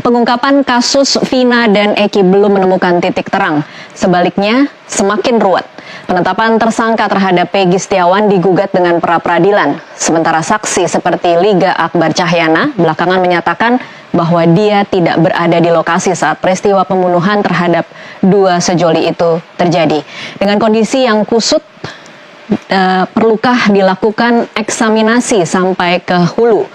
Pengungkapan kasus Vina dan Eki belum menemukan titik terang. Sebaliknya, semakin ruwet. Penetapan tersangka terhadap Peggy Setiawan digugat dengan pra-peradilan. Sementara saksi seperti Liga Akbar Cahyana belakangan menyatakan bahwa dia tidak berada di lokasi saat peristiwa pembunuhan terhadap dua sejoli itu terjadi. Dengan kondisi yang kusut, perlukah dilakukan eksaminasi sampai ke hulu?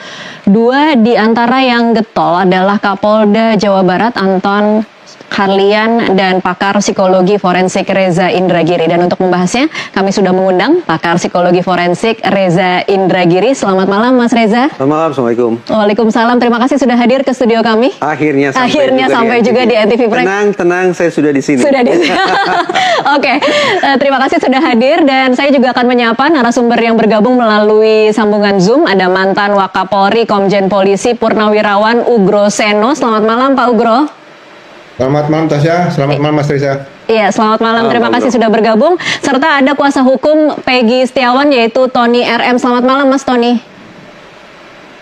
Dua di antara yang getol adalah Kapolda Jawa Barat Anton Carlyan dan pakar psikologi forensik Reza Indragiri. Dan untuk membahasnya, kami sudah mengundang pakar psikologi forensik Reza Indragiri. Selamat malam, Mas Reza. Selamat malam, Assalamualaikum. Waalaikumsalam. Terima kasih sudah hadir ke studio kami. Akhirnya sampai juga di NTV Prime. Tenang, saya sudah di sini. Sudah di sini. Oke, terima kasih sudah hadir dan saya juga akan menyapa narasumber yang bergabung melalui sambungan Zoom. Ada mantan Wakapolri Komjen Polisi Purnawirawan Ugro Seno. Selamat malam, Pak Ugro. Selamat malam Tasya, selamat malam Mas Reza. Iya, selamat malam. Terima kasih sudah bergabung. Serta ada kuasa hukum Peggy Setiawan yaitu Tony RM. Selamat malam Mas Tony.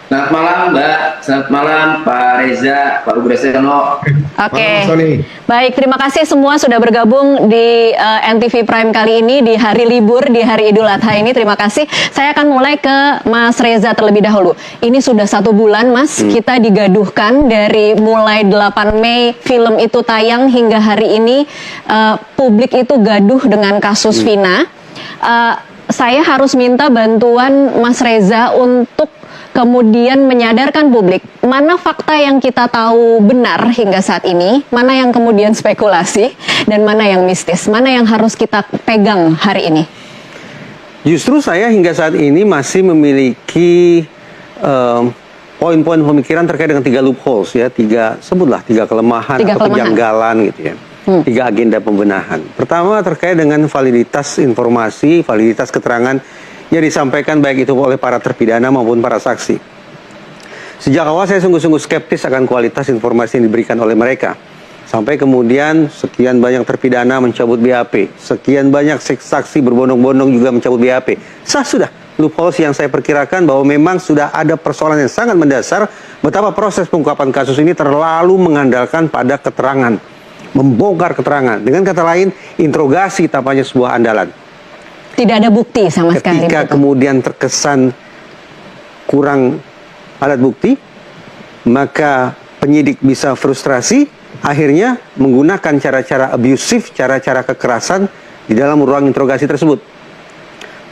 Selamat malam Mbak, selamat malam Pak Reza, Pak Ugro Seno. Oke, baik, terima kasih semua sudah bergabung di NTV Prime kali ini di hari libur, di hari Idul Adha ini. Terima kasih. Saya akan mulai ke Mas Reza terlebih dahulu. Ini sudah 1 bulan Mas, kita digaduhkan dari mulai 8 Mei film itu tayang hingga hari ini publik itu gaduh dengan kasus Vina. Saya harus minta bantuan Mas Reza untuk kemudian menyadarkan publik mana fakta yang kita tahu benar hingga saat ini, mana yang kemudian spekulasi, dan mana yang mistis, mana yang harus kita pegang hari ini. Justru saya hingga saat ini masih memiliki poin-poin pemikiran terkait dengan 3 loopholes ya, 3 kelemahan atau kejanggalan gitu ya. 3 agenda pembenahan. Pertama terkait dengan validitas informasi, validitas keterangan yang disampaikan baik itu oleh para terpidana maupun para saksi. Sejak awal saya sungguh-sungguh skeptis akan kualitas informasi yang diberikan oleh mereka. Sampai kemudian sekian banyak terpidana mencabut BAP, sekian banyak saksi berbondong-bondong juga mencabut BAP. Sudah loopholes yang saya perkirakan bahwa memang sudah ada persoalan yang sangat mendasar betapa proses pengungkapan kasus ini terlalu mengandalkan pada keterangan, membongkar keterangan. Dengan kata lain, interogasi tampaknya sebuah andalan. Tidak ada bukti sama sekali. Ketika kemudian terkesan kurang alat bukti, maka penyidik bisa frustrasi, akhirnya menggunakan cara-cara abusif, cara-cara kekerasan di dalam ruang interogasi tersebut.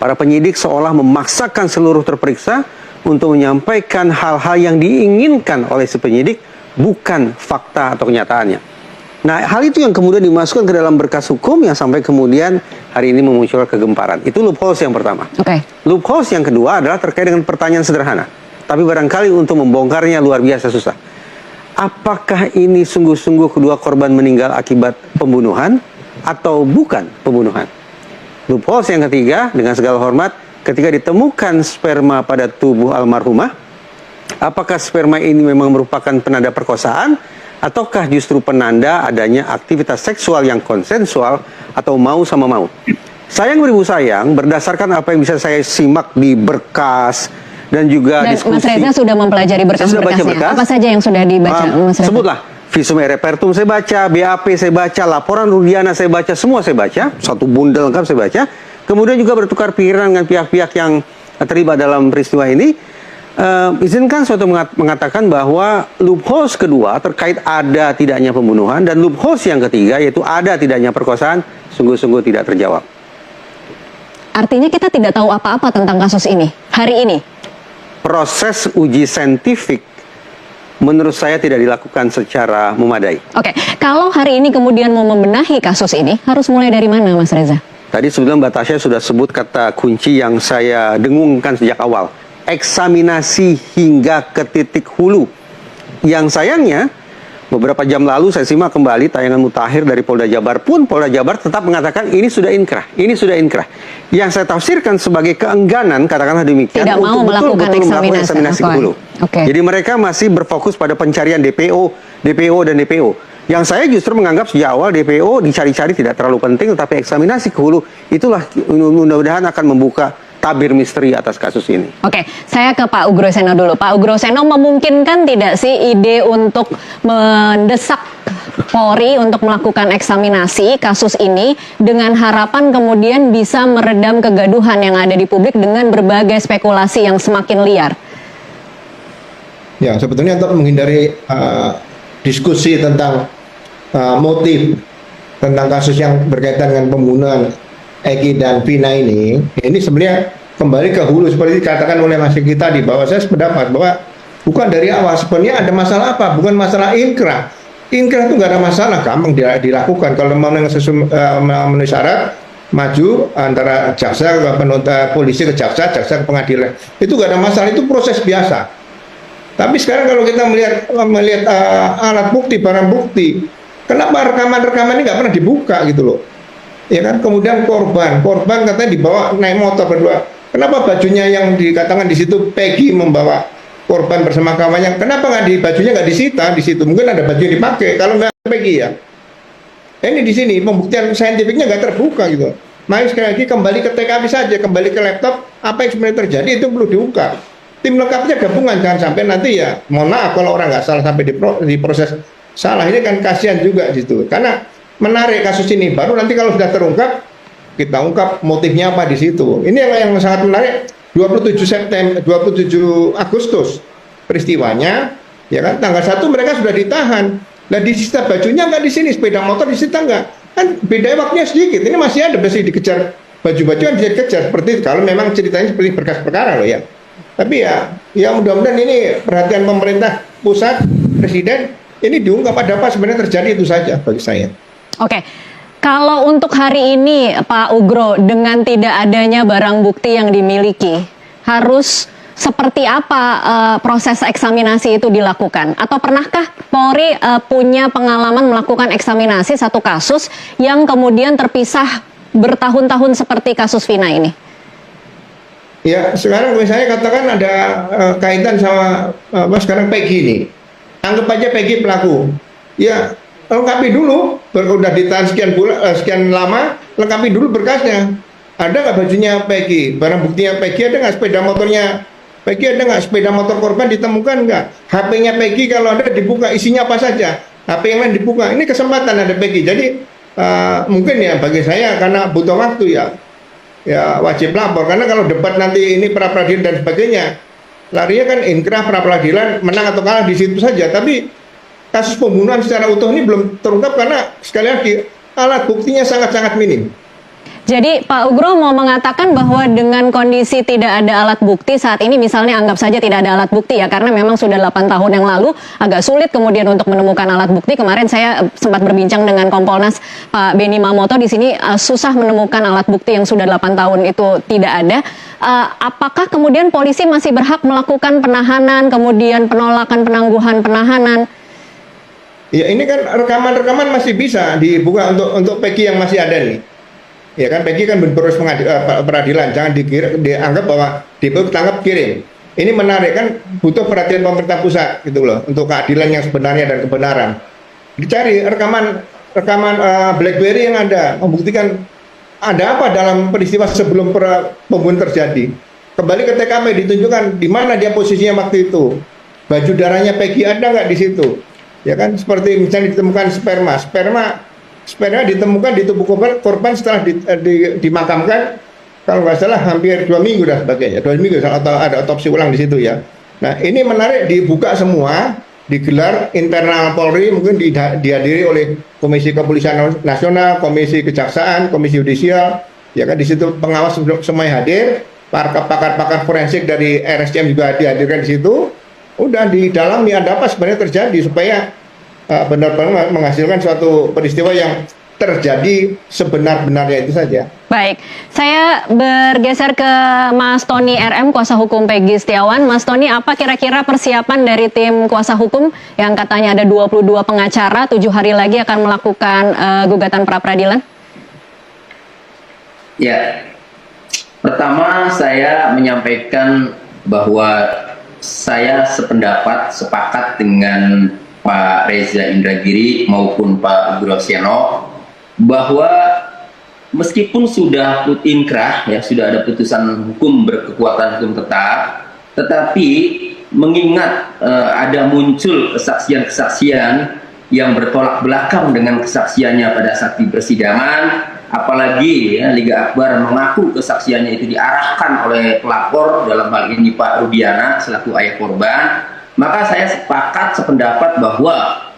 Para penyidik seolah memaksakan seluruh terperiksa untuk menyampaikan hal-hal yang diinginkan oleh si penyidik, bukan fakta atau kenyataannya. Nah, hal itu yang kemudian dimasukkan ke dalam berkas hukum yang sampai kemudian hari ini memunculkan kegemparan. Itu loopholes yang pertama. Loopholes yang kedua adalah terkait dengan pertanyaan sederhana. Tapi barangkali untuk membongkarnya luar biasa susah. Apakah ini sungguh-sungguh kedua korban meninggal akibat pembunuhan atau bukan pembunuhan? Loopholes yang ketiga, dengan segala hormat, ketika ditemukan sperma pada tubuh almarhumah, apakah sperma ini memang merupakan penanda perkosaan ataukah justru penanda adanya aktivitas seksual yang konsensual atau mau sama mau? Sayang beribu sayang, berdasarkan apa yang bisa saya simak di berkas dan juga diskusi. Mas Reza sudah mempelajari berkas-berkasnya. Apa saja yang sudah dibaca, Mas Reza? Sebutlah, visum et repertum saya baca, BAP saya baca, laporan Rudiana saya baca, semua saya baca, satu bundel lengkap saya baca. Kemudian juga bertukar pikiran dengan pihak-pihak yang terlibat dalam peristiwa ini. Izinkan suatu mengatakan bahwa loopholes kedua terkait ada tidaknya pembunuhan dan loopholes yang ketiga yaitu ada tidaknya perkosaan sungguh-sungguh tidak terjawab. Artinya kita tidak tahu apa-apa tentang kasus ini hari ini. Proses uji saintifik menurut saya tidak dilakukan secara memadai. Oke, kalau hari ini kemudian mau membenahi kasus ini harus mulai dari mana, Mas Reza? Tadi sebelum Mbak Tasya sudah sebut kata kunci yang saya dengungkan sejak awal. Eksaminasi hingga ke titik hulu. Yang sayangnya beberapa jam lalu saya simak kembali tayangan mutakhir dari Polda Jabar pun Polda Jabar tetap mengatakan ini sudah inkrah, ini sudah inkrah. Yang saya tafsirkan sebagai keengganan, katakanlah demikian, tidak mau melakukan eksaminasi ke hulu. Jadi mereka masih berfokus pada pencarian DPO dan DPO. Yang saya justru menganggap sejak awal DPO dicari-cari tidak terlalu penting, tetapi eksaminasi ke hulu itulah mudah-mudahan akan membuka tabir misteri atas kasus ini. Oke, saya ke Pak Ugroseno dulu. Pak Ugroseno, memungkinkan tidak sih ide untuk mendesak Polri untuk melakukan eksaminasi kasus ini dengan harapan kemudian bisa meredam kegaduhan yang ada di publik dengan berbagai spekulasi yang semakin liar? Ya, sebetulnya untuk menghindari diskusi tentang motif tentang kasus yang berkaitan dengan pembunuhan Eki dan Vina ini sebenarnya kembali ke hulu seperti dikatakan oleh Mas Eki tadi, bahwa saya sependapat bahwa bukan dari awal sebenarnya ada masalah apa, bukan masalah inkrah. Inkrah itu nggak ada masalah, gampang dilakukan kalau memenuhi syarat, maju antara jaksa ke polisi ke jaksa ke pengadilan, itu nggak ada masalah, itu proses biasa. Tapi sekarang kalau kita melihat alat bukti, barang bukti, kenapa rekaman-rekaman ini nggak pernah dibuka gitu loh? Ya kan, kemudian korban katanya dibawa naik motor berdua. Kenapa bajunya yang dikatakan di situ Peggy membawa korban bersama kawannya? Kenapa bajunya nggak disita di situ? Mungkin ada baju yang dipakai. Kalau nggak Peggy ya. Ini di sini pembuktian saintifiknya nggak terbuka gitu. Mari sekali lagi kembali ke TKP saja, kembali ke laptop, apa yang sebenarnya terjadi itu perlu diungkap. Tim lengkapnya gabungan, jangan sampai nanti ya, mohon maaf kalau orang nggak salah sampai diproses salah, ini kan kasihan juga gitu. Karena menarik kasus ini, baru nanti kalau sudah terungkap, kita ungkap motifnya apa di situ. Ini yang sangat menarik. 27 Agustus peristiwanya, ya kan, tanggal 1 mereka sudah ditahan. Nah, disita bajunya nggak di sini, sepeda motor disita nggak? Kan beda waktunya sedikit. Ini masih ada, masih dikejar, baju-baju yang bisa dikejar. Seperti kalau memang ceritanya seperti berkas perkara loh ya. Tapi ya mudah-mudahan ini perhatian pemerintah pusat, presiden, ini diungkap ada apa sebenarnya terjadi, itu saja bagi saya. Oke, kalau untuk hari ini Pak Ugro, dengan tidak adanya barang bukti yang dimiliki, harus seperti apa proses eksaminasi itu dilakukan? Atau pernahkah Polri punya pengalaman melakukan eksaminasi satu kasus yang kemudian terpisah bertahun-tahun seperti kasus Vina ini? Ya, sekarang misalnya katakan ada kaitan sama sekarang Peggy ini. Anggap aja Peggy pelaku. Ya, lengkapi dulu, udah ditahan sekian lama, lengkapi dulu berkasnya. Ada nggak bajunya Peggy, barang buktinya Peggy, ada nggak sepeda motornya Peggy, ada nggak sepeda motor korban ditemukan nggak? HP-nya Peggy kalau ada dibuka, isinya apa saja? HP yang lain dibuka, ini kesempatan ada Peggy. Jadi mungkin ya bagi saya karena butuh waktu ya wajib lapor. Karena kalau debat nanti ini pra peradilan dan sebagainya, larinya kan inkrah, pra peradilan, menang atau kalah di situ saja. Tapi kasus pembunuhan secara utuh ini belum terungkap karena sekali lagi alat buktinya sangat-sangat minim. Jadi Pak Ugro mau mengatakan bahwa dengan kondisi tidak ada alat bukti saat ini, misalnya anggap saja tidak ada alat bukti ya, karena memang sudah 8 tahun yang lalu agak sulit kemudian untuk menemukan alat bukti. Kemarin saya sempat berbincang dengan Kompolnas Pak Benny Mamoto, di sini susah menemukan alat bukti yang sudah 8 tahun itu tidak ada. Apakah kemudian polisi masih berhak melakukan penahanan, kemudian penolakan penangguhan penahanan? Ya ini kan rekaman-rekaman masih bisa dibuka untuk Peggy yang masih ada nih. Ya kan, Peggy kan berproses peradilan, jangan dianggap bahwa ditangkap kirim. Ini menarik kan, butuh perhatian pemerintah pusat gitu loh, untuk keadilan yang sebenarnya dan kebenaran. Dicari rekaman BlackBerry yang ada, membuktikan ada apa dalam peristiwa sebelum pembunuhan terjadi. Kembali ke TKP, ditunjukkan di mana dia posisinya waktu itu. Baju darahnya Peggy ada nggak di situ? Ya kan, seperti misalnya ditemukan sperma ditemukan di tubuh korban setelah dimakamkan, kalau nggak salah hampir 2 minggu dan sebagainya, 2 minggu atau ada otopsi ulang di situ ya. Nah ini menarik, dibuka semua, digelar internal Polri, mungkin dihadiri oleh Komisi Kepolisian Nasional, Komisi Kejaksaan, Komisi Yudisial, ya kan, di situ pengawas semuanya hadir, pakar-pakar forensik dari RSCM juga dihadirkan di situ. Udah didalami ada apa sebenarnya terjadi supaya benar-benar menghasilkan suatu peristiwa yang terjadi sebenar-benarnya itu saja. Baik, saya bergeser ke Mas Tony RM, kuasa hukum Peggy Setiawan. Mas Tony, apa kira-kira persiapan dari tim kuasa hukum yang katanya ada 22 pengacara, 7 hari lagi akan melakukan gugatan pra-peradilan? Ya, pertama saya menyampaikan bahwa saya sepakat dengan Pak Reza Indragiri maupun Pak Ugroseno bahwa meskipun sudah inkrah, ya sudah ada putusan hukum berkekuatan hukum tetap, tetapi mengingat ada muncul kesaksian-kesaksian yang bertolak belakang dengan kesaksiannya pada saat di persidangan, apalagi ya, Liga Akbar mengaku kesaksiannya itu diarahkan oleh pelapor, dalam hal ini Pak Rudiana selaku ayah korban, maka saya sependapat bahwa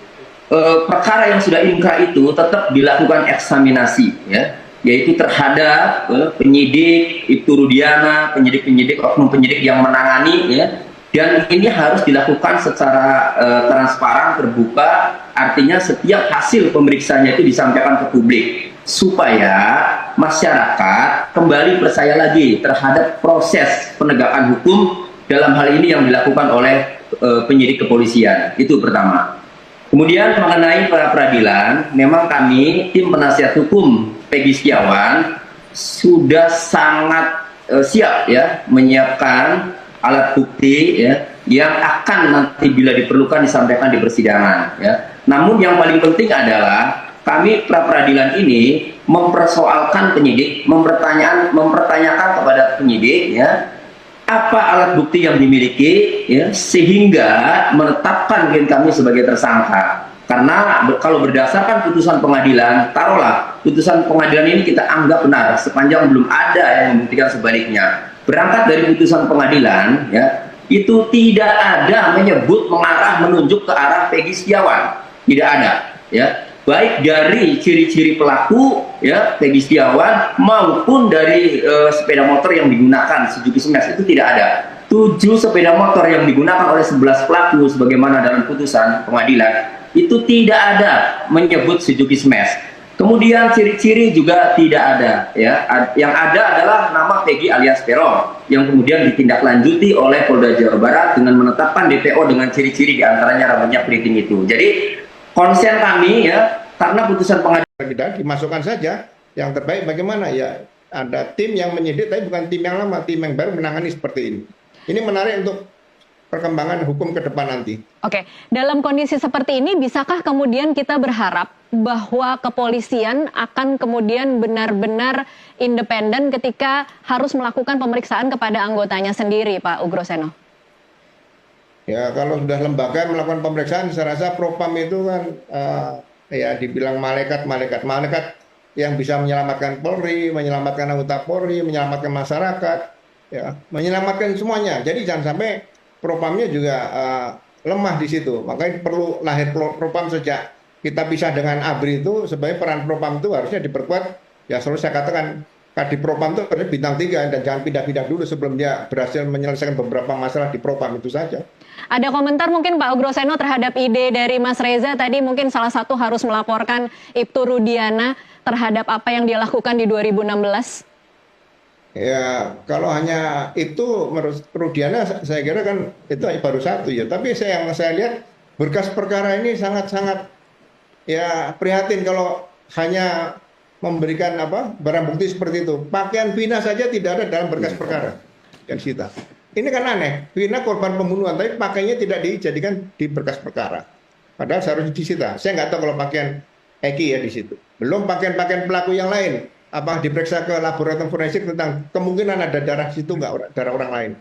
perkara yang sudah inkrah itu tetap dilakukan eksaminasi, ya, yaitu terhadap penyidik Ibtu Rudiana, penyidik-penyidik, oknum penyidik yang menangani, ya, dan ini harus dilakukan secara transparan, terbuka, artinya setiap hasil pemeriksaannya itu disampaikan ke publik supaya masyarakat kembali percaya lagi terhadap proses penegakan hukum dalam hal ini yang dilakukan oleh penyidik kepolisian. Itu pertama. Kemudian mengenai pra peradilan, memang kami tim penasihat hukum Peggy Setiawan sudah sangat siap, ya, menyiapkan alat bukti, ya, yang akan nanti bila diperlukan disampaikan di persidangan, ya. Namun yang paling penting adalah kami pra peradilan ini mempersoalkan penyidik, mempertanyakan kepada penyidik, ya, apa alat bukti yang dimiliki, ya, sehingga menetapkan klien kami sebagai tersangka. Karena kalau berdasarkan putusan pengadilan, taruhlah putusan pengadilan ini kita anggap benar sepanjang belum ada yang membuktikan sebaliknya. Berangkat dari putusan pengadilan, ya, itu tidak ada menyebut mengarah menunjuk ke arah Peggy Setiawan, tidak ada, ya. Baik dari ciri-ciri pelaku, ya, Peggy Setiawan, maupun dari sepeda motor yang digunakan Suzuki Smash, itu tidak ada. 7 sepeda motor yang digunakan oleh 11 pelaku sebagaimana dalam putusan pengadilan itu tidak ada menyebut Suzuki Smash. Kemudian ciri-ciri juga tidak ada, ya. Yang ada adalah nama Peggy alias Peron yang kemudian ditindaklanjuti oleh Polda Jawa Barat dengan menetapkan DPO dengan ciri-ciri diantaranya rambutnya keriting itu. Jadi konsen kami, ya, karena putusan pengadilan Kita dimasukkan saja yang terbaik bagaimana, ya, ada tim yang menyidik tapi bukan tim yang lama, tim yang baru menangani seperti ini. Ini menarik untuk perkembangan hukum ke depan nanti. Oke, dalam kondisi seperti ini bisakah kemudian kita berharap bahwa kepolisian akan kemudian benar-benar independen ketika harus melakukan pemeriksaan kepada anggotanya sendiri, Pak Ugroseno? Ya, kalau sudah lembaga melakukan pemeriksaan, saya rasa Propam itu kan ya dibilang malaikat yang bisa menyelamatkan Polri, menyelamatkan anggota Polri, menyelamatkan masyarakat, ya, menyelamatkan semuanya. Jadi jangan sampai Propamnya juga lemah di situ. Makanya perlu lahir Propam sejak kita pisah dengan ABRI itu, sebagai peran Propam itu harusnya diperkuat. Ya selalu saya katakan Kadif Propam itu harusnya bintang 3 dan jangan pindah-pindah dulu sebelum dia berhasil menyelesaikan beberapa masalah di Propam, itu saja. Ada komentar mungkin Pak Ugroseno terhadap ide dari Mas Reza tadi, mungkin salah satu harus melaporkan Ibtu Rudiana terhadap apa yang dia lakukan di 2016? Ya, kalau hanya itu menurut Rudiana saya kira kan itu baru satu, ya. Tapi yang saya lihat berkas perkara ini sangat-sangat, ya, prihatin kalau hanya memberikan barang bukti seperti itu. Pakaian Vina saja tidak ada dalam berkas perkara yang disita. Ini kan aneh, Vina korban pembunuhan, tapi pakainya tidak dijadikan di berkas perkara. Padahal seharusnya disita. Saya nggak tahu kalau pakaian Eki, ya, di situ. Belum pakaian-pakaian pelaku yang lain. Apa diperiksa ke laboratorium forensik tentang kemungkinan ada darah situ nggak, darah orang lain.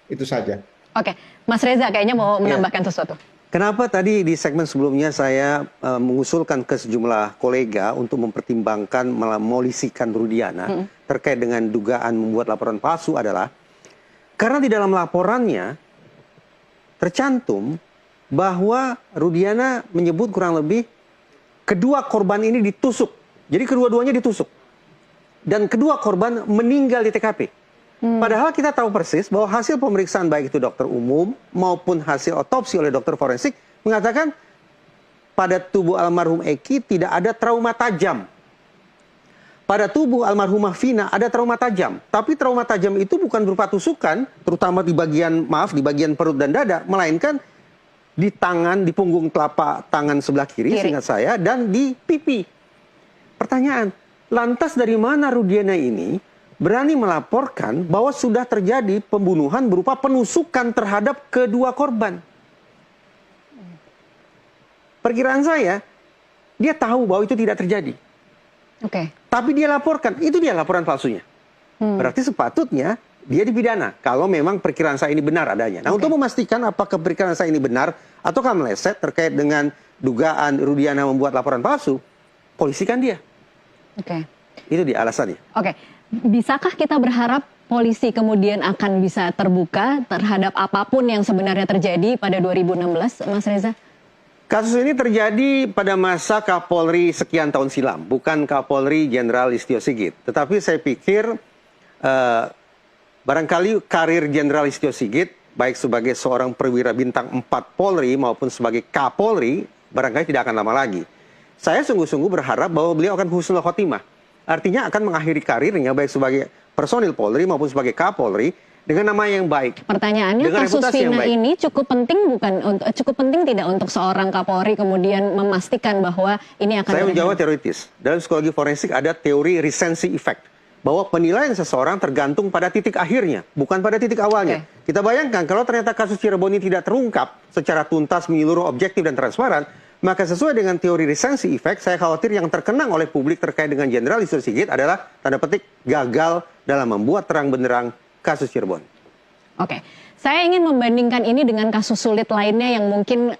Itu saja. Oke, Mas Reza kayaknya mau menambahkan sesuatu. Kenapa tadi di segmen sebelumnya saya mengusulkan ke sejumlah kolega untuk mempertimbangkan memolisikan Rudiana terkait dengan dugaan membuat laporan palsu adalah karena di dalam laporannya tercantum bahwa Rudiana menyebut kurang lebih kedua korban ini ditusuk. Jadi kedua-duanya ditusuk. Dan kedua korban meninggal di TKP. Padahal kita tahu persis bahwa hasil pemeriksaan baik itu dokter umum maupun hasil otopsi oleh dokter forensik mengatakan pada tubuh almarhum Eki tidak ada trauma tajam. Pada tubuh almarhumah Vina ada trauma tajam. Tapi trauma tajam itu bukan berupa tusukan, terutama di bagian perut dan dada, melainkan di tangan, di punggung telapak tangan sebelah kiri. Seingat saya, dan di pipi. Pertanyaan, lantas dari mana Rudiana ini berani melaporkan bahwa sudah terjadi pembunuhan berupa penusukan terhadap kedua korban? Perkiraan saya, dia tahu bahwa itu tidak terjadi. Oke. Tapi dia laporkan, itu dia laporan palsunya. Berarti sepatutnya dia dipidana kalau memang perkiraan saya ini benar adanya. Nah, untuk memastikan apakah perkiraan saya ini benar ataukah meleset terkait dengan dugaan Rudiana membuat laporan palsu, polisikan dia. Oke. Itu dia alasannya. Oke. Bisakah kita berharap polisi kemudian akan bisa terbuka terhadap apapun yang sebenarnya terjadi pada 2016, Mas Reza? Kasus ini terjadi pada masa Kapolri sekian tahun silam, bukan Kapolri Jenderal Listio Sigit. Tetapi saya pikir barangkali karir Jenderal Listio Sigit, baik sebagai seorang perwira bintang 4 Polri maupun sebagai Kapolri, barangkali tidak akan lama lagi. Saya sungguh-sungguh berharap bahwa beliau akan husnul khotimah. Artinya akan mengakhiri karirnya baik sebagai personil Polri maupun sebagai Kapolri dengan nama yang baik. Pertanyaannya, dengan kasus reputasi yang Vina baik. ini cukup penting tidak untuk seorang Kapolri kemudian memastikan bahwa ini akan Saya menjawab berakhir? teoritis. Dalam psikologi forensik ada teori recency effect. Bahwa penilaian seseorang tergantung pada titik akhirnya, bukan pada titik awalnya. Kita bayangkan kalau ternyata kasus Cirebon ini tidak terungkap secara tuntas, menyeluruh, objektif, dan transparan, maka sesuai dengan teori recency effect, saya khawatir yang terkenang oleh publik terkait dengan Jenderal Listio Sigit adalah, tanda petik, gagal dalam membuat terang benderang kasus Cirebon. Oke. Saya ingin membandingkan ini dengan kasus sulit lainnya yang mungkin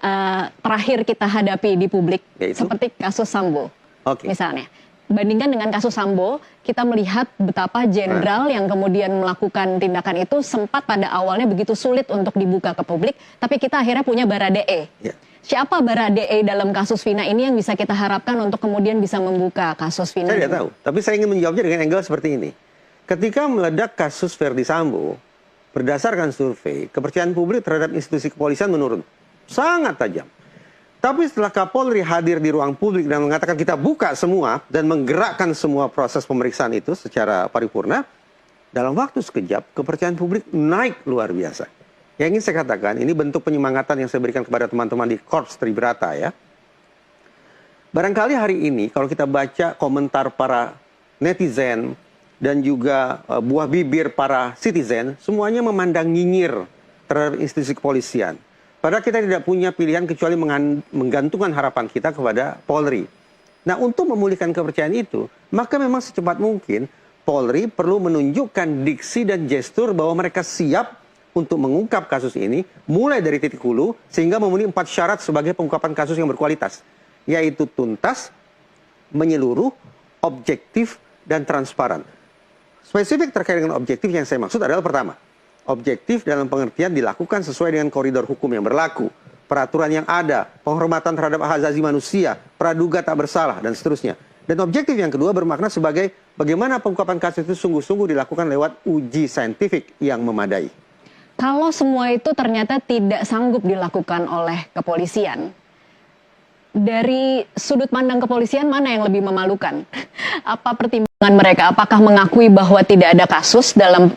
terakhir kita hadapi di publik, Yaitu? seperti kasus Sambo, Oke. misalnya. Bandingkan dengan kasus Sambo, kita melihat betapa jenderal yang kemudian melakukan tindakan itu sempat pada awalnya begitu sulit untuk dibuka ke publik, tapi kita akhirnya punya Baradae. Ya. Siapa Baradae dalam kasus Vina ini yang bisa kita harapkan untuk kemudian bisa membuka kasus Vina? Saya tidak tahu, tapi saya ingin menjawabnya dengan angle seperti ini. Ketika meledak kasus Verdi Sambo, berdasarkan survei, kepercayaan publik terhadap institusi kepolisian menurun. Sangat tajam. Tapi setelah Kapolri hadir di ruang publik dan mengatakan kita buka semua dan menggerakkan semua proses pemeriksaan itu secara paripurna, dalam waktu sekejap kepercayaan publik naik luar biasa. Yang ingin saya katakan, ini bentuk penyemangatan yang saya berikan kepada teman-teman di Korps Tribrata ya. Barangkali hari ini kalau kita baca komentar para netizen dan juga buah bibir para citizen, semuanya memandang nyinyir terhadap institusi kepolisian. Padahal kita tidak punya pilihan kecuali menggantungkan harapan kita kepada Polri. Nah, untuk memulihkan kepercayaan itu, maka memang secepat mungkin Polri perlu menunjukkan diksi dan gestur bahwa mereka siap untuk mengungkap kasus ini, mulai dari titik hulu, sehingga memenuhi 4 syarat sebagai pengungkapan kasus yang berkualitas, yaitu tuntas, menyeluruh, objektif, dan transparan. Spesifik terkait dengan objektif yang saya maksud adalah pertama, objektif dalam pengertian dilakukan sesuai dengan koridor hukum yang berlaku, peraturan yang ada, penghormatan terhadap hak asasi manusia, praduga tak bersalah, dan seterusnya. Dan objektif yang kedua bermakna sebagai bagaimana pengungkapan kasus itu sungguh-sungguh dilakukan lewat uji saintifik yang memadai. Kalau semua itu ternyata tidak sanggup dilakukan oleh kepolisian, dari sudut pandang kepolisian mana yang lebih memalukan? Apa pertimbangan mereka? Apakah mengakui bahwa tidak ada kasus dalam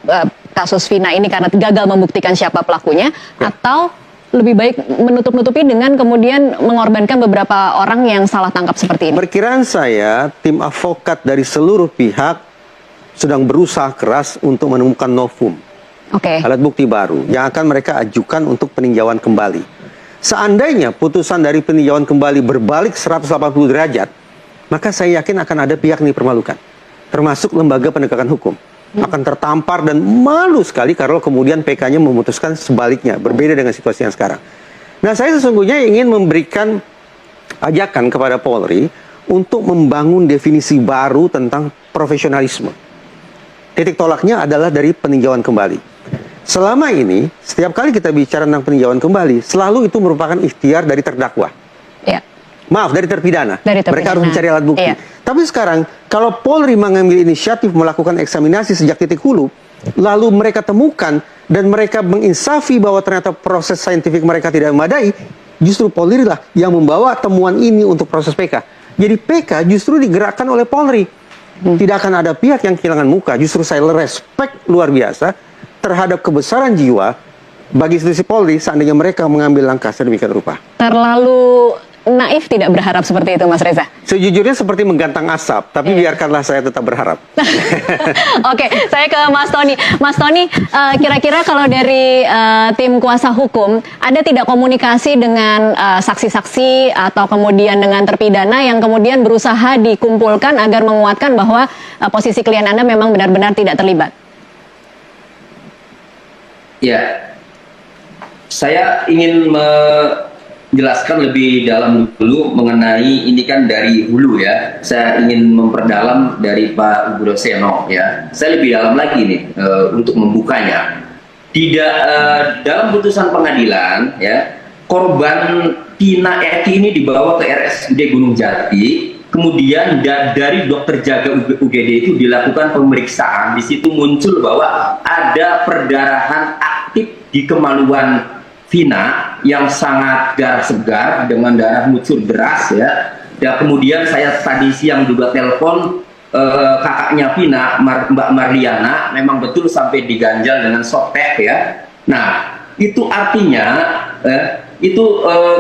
kasus Vina ini karena gagal membuktikan siapa pelakunya, atau lebih baik menutup-nutupi dengan kemudian mengorbankan beberapa orang yang salah tangkap seperti ini? Perkiraan saya, tim advokat dari seluruh pihak sedang berusaha keras untuk menemukan novum, alat bukti baru yang akan mereka ajukan untuk peninjauan kembali. Seandainya putusan dari peninjauan kembali berbalik 180 derajat, maka saya yakin akan ada pihak yang dipermalukan, termasuk lembaga penegakan hukum. Akan tertampar dan malu sekali kalau kemudian PK-nya memutuskan sebaliknya, berbeda dengan situasi yang sekarang. Nah, saya sesungguhnya ingin memberikan ajakan kepada Polri untuk membangun definisi baru tentang profesionalisme. Titik tolaknya adalah dari peninjauan kembali. Selama ini, setiap kali kita bicara tentang peninjauan kembali, selalu itu merupakan ikhtiar dari terdakwa. Ya. Maaf, dari terpidana. Mereka harus mencari alat bukti. Iya. Tapi sekarang, kalau Polri mengambil inisiatif melakukan eksaminasi sejak titik hulu, lalu mereka temukan dan mereka menginsafi bahwa ternyata proses saintifik mereka tidak memadai, justru Polri lah yang membawa temuan ini untuk proses PK. Jadi PK justru digerakkan oleh Polri. Tidak akan ada pihak yang kehilangan muka. Justru saya respect luar biasa terhadap kebesaran jiwa bagi institusi Polri seandainya mereka mengambil langkah sedemikian rupa. Terlalu naif tidak berharap seperti itu, Mas Reza? Sejujurnya seperti menggantang asap, tapi biarkanlah saya tetap berharap. Oke, saya ke Mas Tony. Mas Tony, kira-kira kalau dari tim kuasa hukum, ada tidak komunikasi dengan saksi-saksi atau kemudian dengan terpidana yang kemudian berusaha dikumpulkan agar menguatkan bahwa posisi klien Anda memang benar-benar tidak terlibat? Ya, saya ingin menjelaskan lebih dalam dulu mengenai ini kan dari hulu ya. Saya ingin memperdalam dari Pak Ugro-Seno ya. Saya lebih dalam lagi nih untuk membukanya. Tidak dalam putusan pengadilan ya, korban Tina Eti ini dibawa ke RSUD Gunung Jati. Kemudian dari dokter jaga UGD itu dilakukan pemeriksaan. Di situ muncul bahwa ada perdarahan aktif di kemaluan Vina yang sangat darah segar dengan darah ngucur deras ya. Dan kemudian saya tadi siang juga telepon kakaknya Vina, Mbak Marliana, memang betul sampai diganjal dengan sotek ya. Nah, itu artinya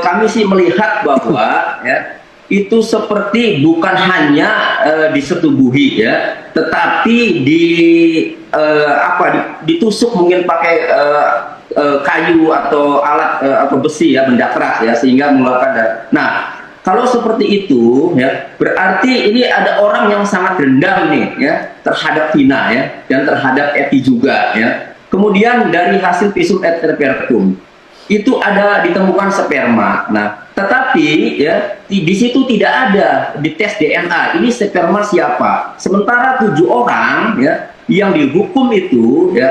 kami sih melihat bahwa ya, itu seperti bukan hanya disetubuhi ya, tetapi ditusuk mungkin pakai kayu atau alat atau besi ya, benda keras ya, sehingga mengeluarkan darah. Nah, kalau seperti itu ya, berarti ini ada orang yang sangat dendam nih ya terhadap Vina ya, dan terhadap Eti juga ya. Kemudian dari hasil visum et repertum itu ada ditemukan sperma. Nah, tetapi ya di situ tidak ada di tes DNA ini sperma siapa. Sementara 7 orang ya yang dihukum itu ya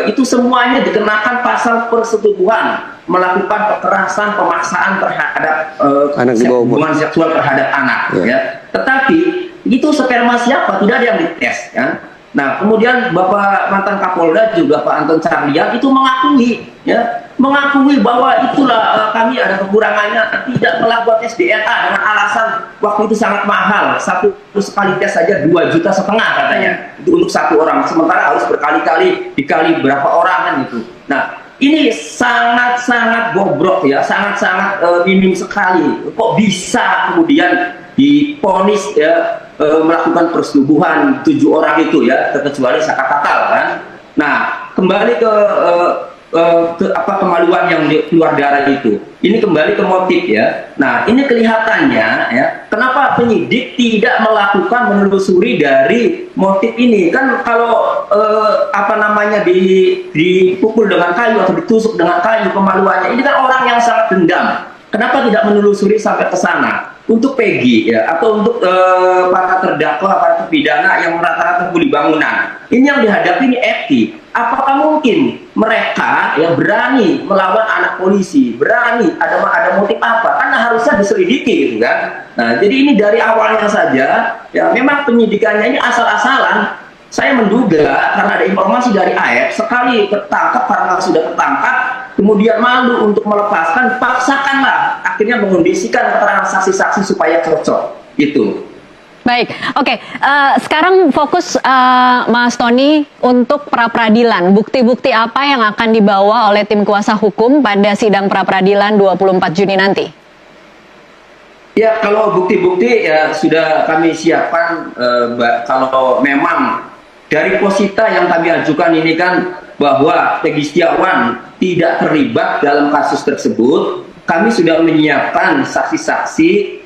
itu semuanya dikenakan pasal persetubuhan melakukan kekerasan pemaksaan terhadap hubungan seksual terhadap anak ya. Tetapi itu sperma siapa tidak ada yang dites ya. Nah, kemudian Bapak mantan Kapolda juga Pak Anton Carlyan itu mengakui bahwa itulah kami ada kekurangannya tidak melakukan tes DNA dengan alasan waktu itu sangat mahal, satu sekali tes saja 2,5 juta katanya itu untuk satu orang, sementara harus berkali-kali dikali berapa orang kan itu. Nah, ini sangat-sangat bobrok ya, sangat-sangat minim sekali. Kok bisa kemudian diponis ya melakukan persetubuhan 7 orang itu ya, terkecuali Saka Tatal kan. Nah, kembali ke kemaluan yang keluar darah itu. Ini kembali ke motif ya. Nah, ini kelihatannya ya, kenapa penyidik tidak melakukan menelusuri dari motif ini? Kan kalau dipukul dengan kayu atau ditusuk dengan kayu kemaluannya, ini kan orang yang sangat dendam. Kenapa tidak menelusuri sampai ke sana? Untuk Peggy ya, atau untuk para terdakwa, para terpidana yang rata-rata kuli bangunan. Ini yang dihadapi ini Eti. Apakah mungkin mereka yang berani melawan anak polisi, berani ada motif apa? Karena harusnya diselidiki gitu kan. Nah, jadi ini dari awalnya saja ya memang penyidikannya ini asal-asalan. Saya menduga karena ada informasi dari AF, sekali ketangkap karena sudah ketangkap, kemudian malu untuk melepaskan, paksakanlah, akhirnya mengondisikan keterangan saksi-saksi supaya cocok. Itu. Baik, oke. Sekarang fokus Mas Tony untuk pra-peradilan. Bukti-bukti apa yang akan dibawa oleh tim kuasa hukum pada sidang pra-peradilan 24 Juni nanti? Ya, kalau bukti-bukti ya sudah kami siapkan. Kalau memang dari posita yang kami ajukan ini kan bahwa Peggy Setiawan tidak terlibat dalam kasus tersebut, kami sudah menyiapkan saksi-saksi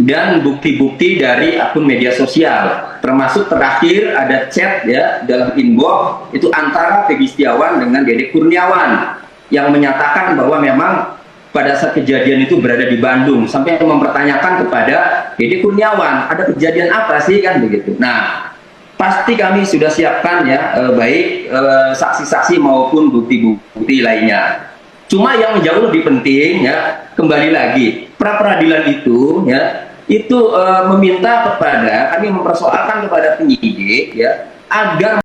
dan bukti-bukti dari akun media sosial, termasuk terakhir ada chat ya dalam inbox itu antara Peggy Setiawan dengan Dedek Kurniawan yang menyatakan bahwa memang pada saat kejadian itu berada di Bandung, sampai mempertanyakan kepada Dedek Kurniawan ada kejadian apa sih kan begitu. Nah, pasti kami sudah siapkan ya baik saksi-saksi maupun bukti-bukti lainnya. Cuma yang jauh lebih penting ya, kembali lagi pra-peradilan itu ya itu meminta kepada, kami mempersoalkan kepada penyidik ya agar